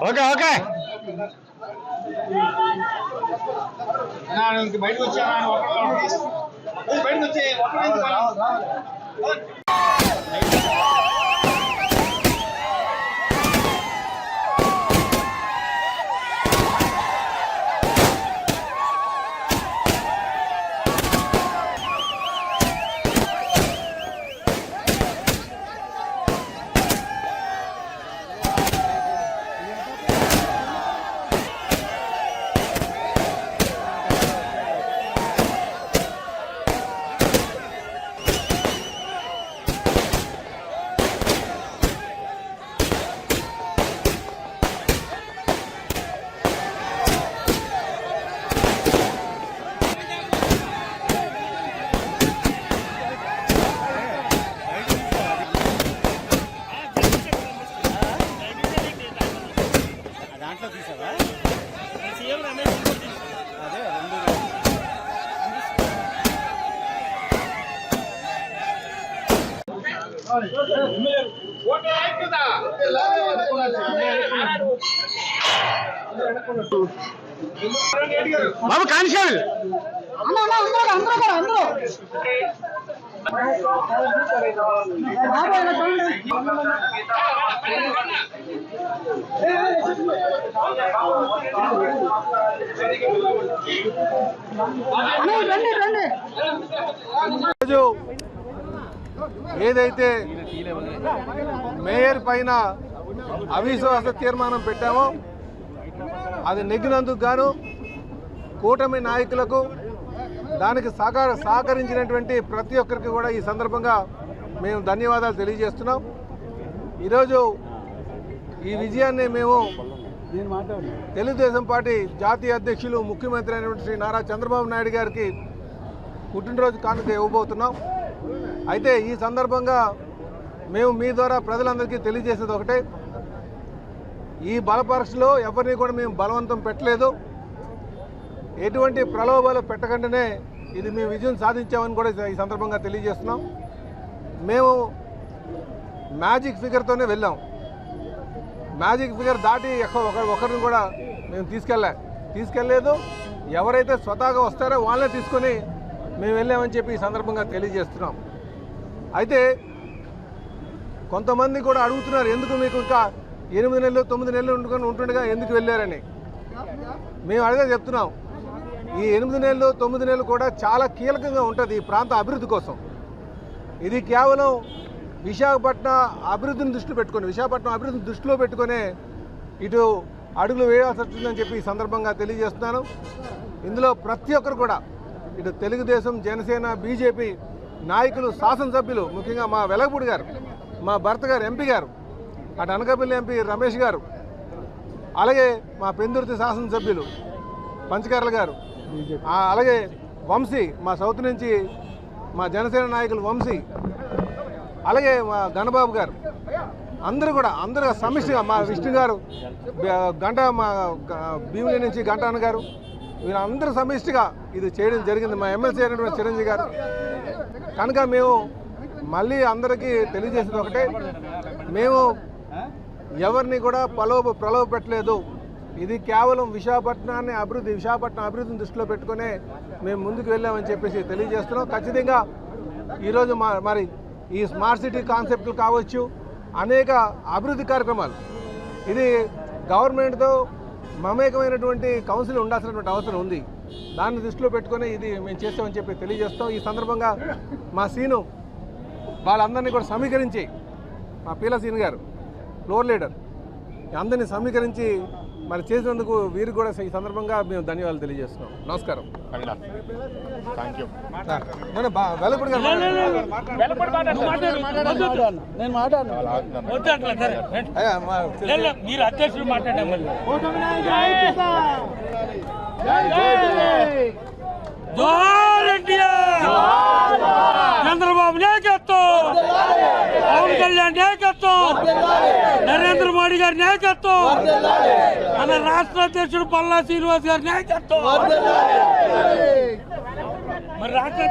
Okay okay బయటకు వచ్చాను బయటకు వచ్చి బాబు కానిస్టేబుల్ ఏదైతే మేయర్ పైన అవిశ్వాస తీర్మానం పెట్టామో అది నెగ్గినందుకు గాను కూటమి నాయకులకు దానికి సహకరించినటువంటి ప్రతి ఒక్కరికి కూడా ఈ సందర్భంగా మేము ధన్యవాదాలు తెలియజేస్తున్నాం. ఈరోజు ఈ విజయాన్ని మేము తెలుగుదేశం పార్టీ జాతీయ అధ్యక్షులు ముఖ్యమంత్రి అయినటువంటి శ్రీ నారా చంద్రబాబు నాయుడు గారికి పుట్టినరోజు కానుక ఇవ్వబోతున్నాం. అయితే ఈ సందర్భంగా మేము మీ ద్వారా ప్రజలందరికీ తెలియజేసేది ఒకటే, ఈ బలపరీక్షలో ఎవరిని కూడా మేము బలవంతం పెట్టలేదు. ఎటువంటి ప్రలోభాలు పెట్టకుండానే ఇది మేము విజయం సాధించామని కూడా ఈ సందర్భంగా తెలియజేస్తున్నాం. మేము మ్యాజిక్ ఫిగర్తోనే వెళ్ళాం. మ్యాజిక్ ఫిగర్ దాటి ఒకరిని కూడా మేము తీసుకెళ్ళలేదు. ఎవరైతే స్వతహాగా వస్తారో వాళ్ళనే తీసుకొని మేము వెళ్ళామని చెప్పి ఈ సందర్భంగా తెలియజేస్తున్నాం. అయితే కొంతమంది కూడా అడుగుతున్నారు, ఎందుకు మీకు ఇంకా 8 నెలలు 9 నెలలు ఉంటుండగా ఎందుకు వెళ్ళారని. మేము అడిగే చెప్తున్నాం, ఈ 8 నెలలు 9 నెలలు కూడా చాలా కీలకంగా ఉంటుంది ఈ ప్రాంత అభివృద్ధి కోసం. ఇది కేవలం విశాఖపట్నం అభివృద్ధిని దృష్టిలో పెట్టుకునే ఇటు అడుగులు వేయాల్సి వస్తుందని చెప్పి ఈ సందర్భంగా తెలియజేస్తున్నాను. ఇందులో ప్రతి ఒక్కరు కూడా ఇటు తెలుగుదేశం, జనసేన, బీజేపీ నాయకులు, శాసనసభ్యులు, ముఖ్యంగా మా వెలగపూడి గారు, మా భర్త గారు ఎంపీ గారు, అటు అనకాపల్లి ఎంపీ రమేష్ గారు, అలాగే మా పెందుర్తి శాసనసభ్యులు పంచకర్ల గారు, అలాగే వంశీ మా సౌత్ నుంచి మా జనసేన నాయకులు వంశీ, అలాగే మా గణబాబు గారు, అందరూ సమిష్టిగా మా విష్ణు గారు, గంట మా భీముని నుంచి గంట అన్న గారు, వీళ్ళందరూ సమిష్టిగా ఇది చేయడం జరిగింది. మా ఎమ్మెల్సీ అయినటువంటి చిరంజీవి గారు. కనుక మేము మళ్ళీ అందరికీ తెలియజేసేది ఒకటే, మేము ఎవరిని కూడా ప్రలోభ పెట్టలేదు. ఇది కేవలం విశాఖపట్నం అభివృద్ధిని దృష్టిలో పెట్టుకునే మేము ముందుకు వెళ్ళామని చెప్పేసి తెలియజేస్తున్నాం. ఖచ్చితంగా ఈరోజు మరి ఈ స్మార్ట్ సిటీ కాన్సెప్ట్లు కావచ్చు, అనేక అభివృద్ధి కార్యక్రమాలు, ఇది గవర్నమెంట్తో మమేకమైనటువంటి కౌన్సిల్ ఉండాల్సినటువంటి అవసరం ఉంది. దాన్ని దృష్టిలో పెట్టుకొని ఇది మేము చేస్తామని చెప్పి తెలియజేస్తాం. ఈ సందర్భంగా మా సీను వాళ్ళందరినీ కూడా సమీకరించి, మా పీల సీన్ గారు ఫ్లోర్ లీడర్, అందరినీ సమీకరించి మరి చేసినందుకు వీరికి కూడా ఈ సందర్భంగా మేము ధన్యవాదాలు తెలియజేస్తున్నాం. నమస్కారం. Thank you. వెలపడి గారు మీరు అధ్యక్షుడు మాట్లాడారు. చంద్రబాబు నాయకత్వం, పవన్ కళ్యాణ్ నాయకత్వం, నరేంద్ర మోడీ గారి నాయకత్వం, మన రాష్ట్ర అధ్యక్షుడు పల్లా శ్రీనివాస్ గారి నాయకత్వం. మరి రాష్ట్ర